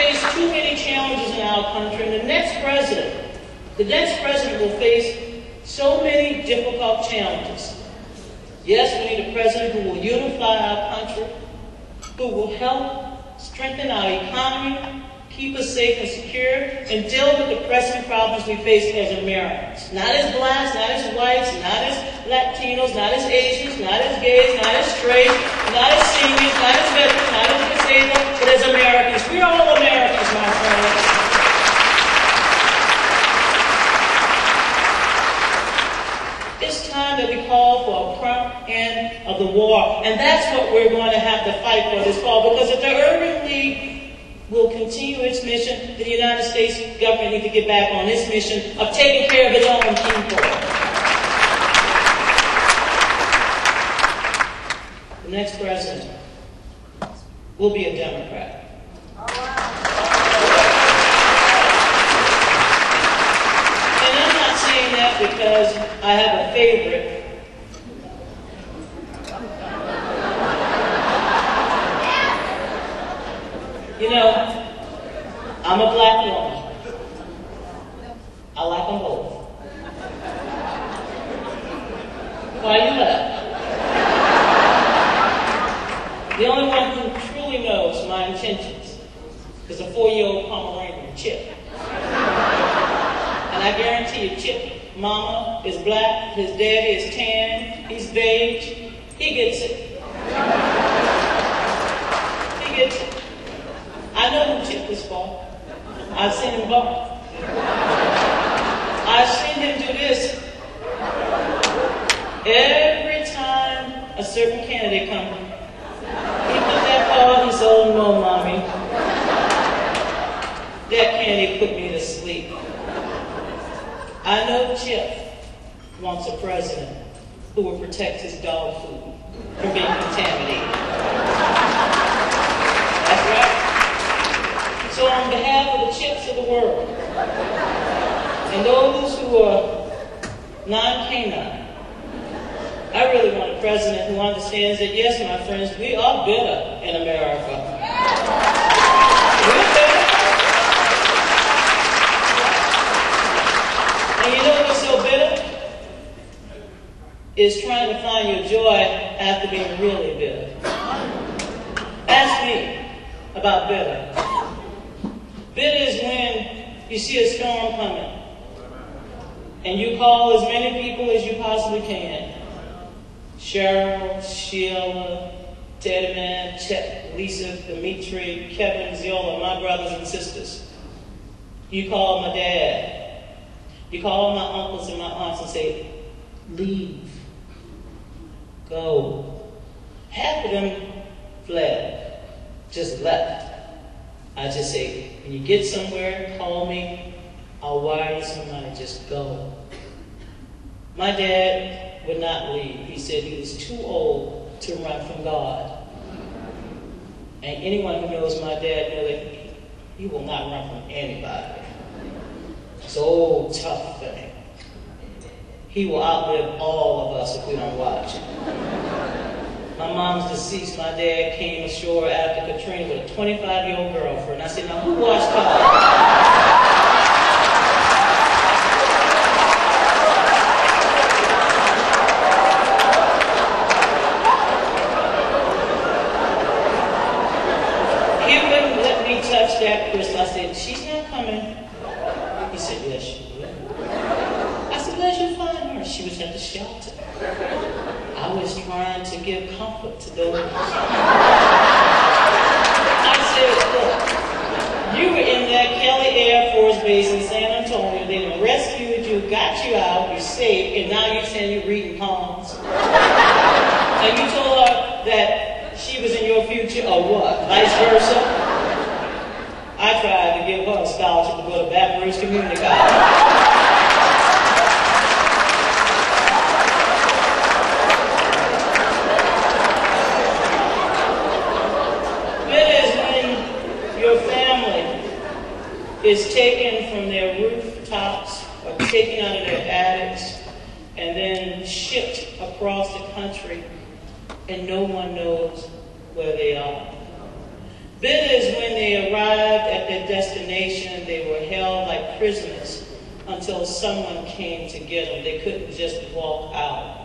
face too many challenges in our country, and the next president will face so many difficult challenges. Yes, we need a president who will unify our country, who will help strengthen our economy, keep us safe and secure, and deal with the pressing problems we face as Americans. Not as blacks, not as whites, not as Latinos, not as Asians, not as gays, not as straight, not as seniors, not as veterans, not as disabled, but as Americans. We are all Americans, my friends. It's time that we call for a prompt end of the war, and that's what we're going to have to fight for this fall, because if the Urban League will continue its mission, the United States government needs to get back on its mission of taking care of its own people. The next president will be a Democrat. And I'm not saying that because I have a favorite. You know, I'm a black woman. I like them both. Why you laugh? The only one who truly knows my intentions is a 4-year-old Pomeranian, Chip. And I guarantee you, Chip, mama is black, his daddy is tan, he's beige, he gets it. He gets it. I know who Chip is for. I've seen him bark. I've seen him do this. Every time a certain candidate comes, he put that card, he said, "Oh no, mommy. That candidate put me to sleep." I know Chip wants a president who will protect his dog food from being contaminated. That's right. So on behalf of the Chips of the world, and those who are non-canine, I really want a president who understands that, yes, my friends, we are bitter in America. We're bitter. And you know what's so bitter? Is trying to find your joy after being really bitter. Ask me about bitter. Bitter is when you see a storm coming and you call as many people as you possibly can. Cheryl, Sheila, Teddy Man, Chet, Lisa, Dimitri, Kevin, Ziola, my brothers and sisters. You call my dad. You call my uncles and my aunts and say, leave. Go. Half of them fled, just left. I just say, when you get somewhere, call me. I'll wire you somebody, just go. My dad would not leave. He said he was too old to run from God. And anyone who knows my dad knows that he will not run from anybody. It's an old, tough thing. He will outlive all of us if we don't watch. My mom's deceased. My dad came ashore after Katrina with a 25-year-old girlfriend. I said, now who watched her? That crystal. I said, she's not coming. He said, yes, she will. I said, where'd you find her? She was at the shelter. I was trying to give comfort to those. I said, look, you were in that Kelly Air Force Base in San Antonio. They done rescued you, got you out, you're safe, and now you're saying you're reading palms. And you told her that she was in your future, or what? Vice versa? I tried to give her a scholarship to go to Baton Rouge Community College. It is when your family is taken from their rooftops or taken out of their attics and then shipped across the country and no one knows where they are. Bitter is when they arrived at their destination, they were held like prisoners until someone came to get them. They couldn't just walk out.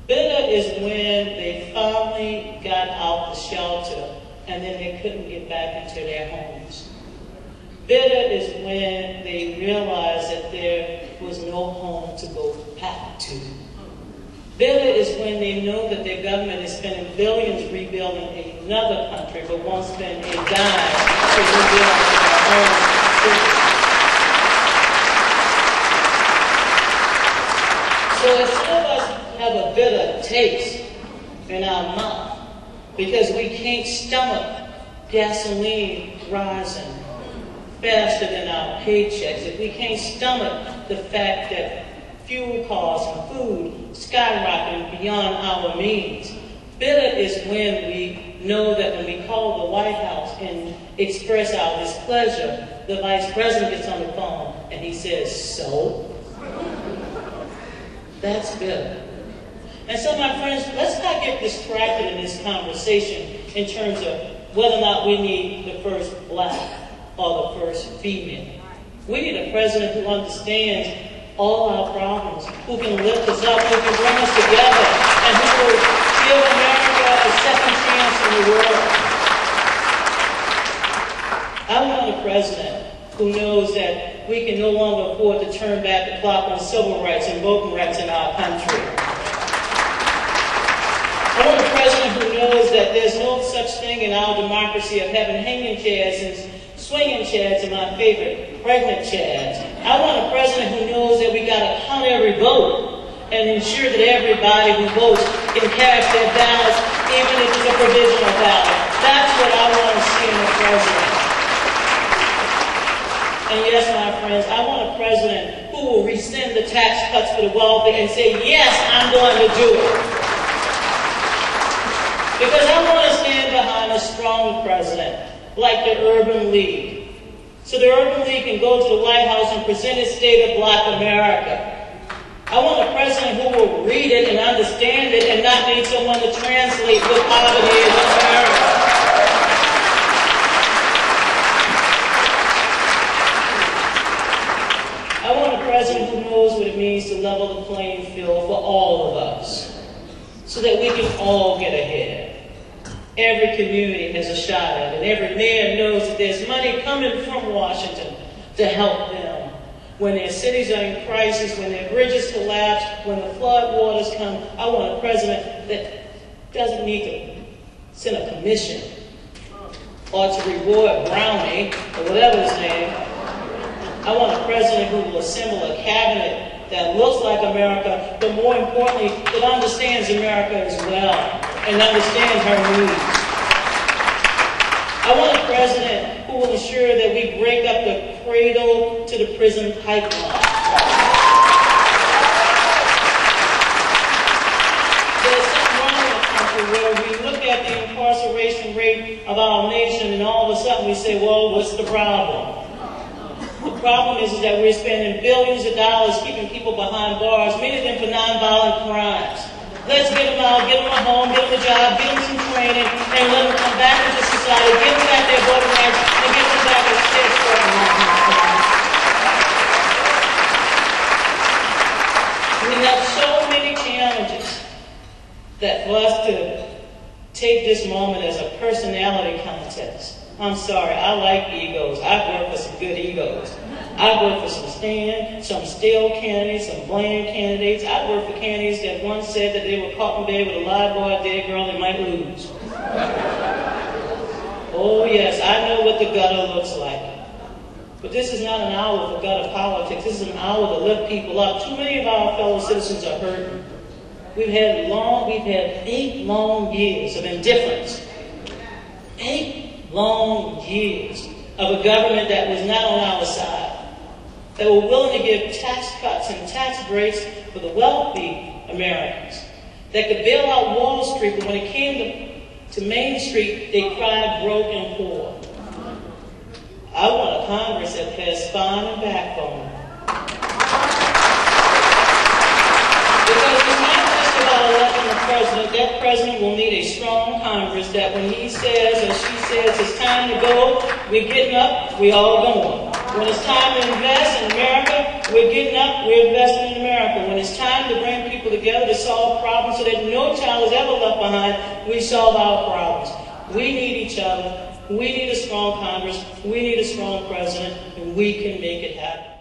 Bitter is when they finally got out the shelter and then they couldn't get back into their homes. Bitter is when they realized that there was no home to go back to. Bitter is when they know that their government is spending billions rebuilding another country, but won't spend a dime to rebuild their own city. So if some of us have a bitter taste in our mouth because we can't stomach gasoline rising faster than our paychecks, if we can't stomach the fact that fuel costs and food skyrocketing beyond our means. Bitter is when we know that when we call the White House and express our displeasure, the Vice President gets on the phone and he says, "So?" That's bitter. And so, my friends, let's not get distracted in this conversation in terms of whether or not we need the first black or the first female. We need a president who understands all our problems, who can lift us up, who can bring us together, and who will give America a second chance in the world. I want a president who knows that we can no longer afford to turn back the clock on civil rights and voting rights in our country. I want a president who knows that there's no such thing in our democracy of having hanging chairs and swinging chads are my favorite, pregnant chads. I want a president who knows that we got to count every vote and ensure that everybody who votes can cast their ballots, even if it's a provisional ballot. That's what I want to see in a president. And yes, my friends, I want a president who will rescind the tax cuts for the wealthy and say, yes, I'm going to do it. Because I want to stand behind a strong president, like the Urban League. So the Urban League can go to the White House and present its state of Black America. I want a president who will read it and understand it and not need someone to translate what poverty is in America. I want a president who knows what it means to level the playing field for all of us so that we can all get ahead. Every community has a shot at it. Every mayor knows that there's money coming from Washington to help them. When their cities are in crisis, when their bridges collapse, when the flood waters come, I want a president that doesn't need to send a commission or to reward Brownie or whatever his name. I want a president who will assemble a cabinet that looks like America, but more importantly, that understands America as well and understands her needs. I want a president who will ensure that we break up the cradle to the prison pipeline. There's something wrong in the country where we look at the incarceration rate of our nation and all of a sudden we say, well, what's the problem? The problem is that we're spending billions of dollars keeping people behind bars, many of them for nonviolent crimes. Let's get them out, get them a home, get them a job, give them some training, and let them come back into society, give them back their voting rights, and get them back as states for We have so many challenges that for us to take this moment as a personality contest. I'm sorry, I like egos. I've worked for some good egos. I've worked for some stand, some still candidates, some bland candidates. I've worked for candidates that once said that they were caught in bed with a live boy, a dead girl, they might lose. Oh yes, I know what the gutter looks like. But this is not an hour for gutter politics. This is an hour to lift people up. Too many of our fellow citizens are hurting. We've had 8 long years of indifference. 8 long years of a government that was not on our side, that were willing to give tax cuts and tax breaks for the wealthy Americans, that could bail out Wall Street, but when it came to Main Street, they cried broke and poor. I want a Congress that has spine and backbone. Because it's not just about electing a president. That president will need a strong Congress that when he says or she says says it's time to go, we're getting up, we all going. When it's time to invest in America, we're getting up, we're investing in America. When it's time to bring people together to solve problems so that no child is ever left behind, we solve our problems. We need each other. We need a strong Congress. We need a strong president, and we can make it happen.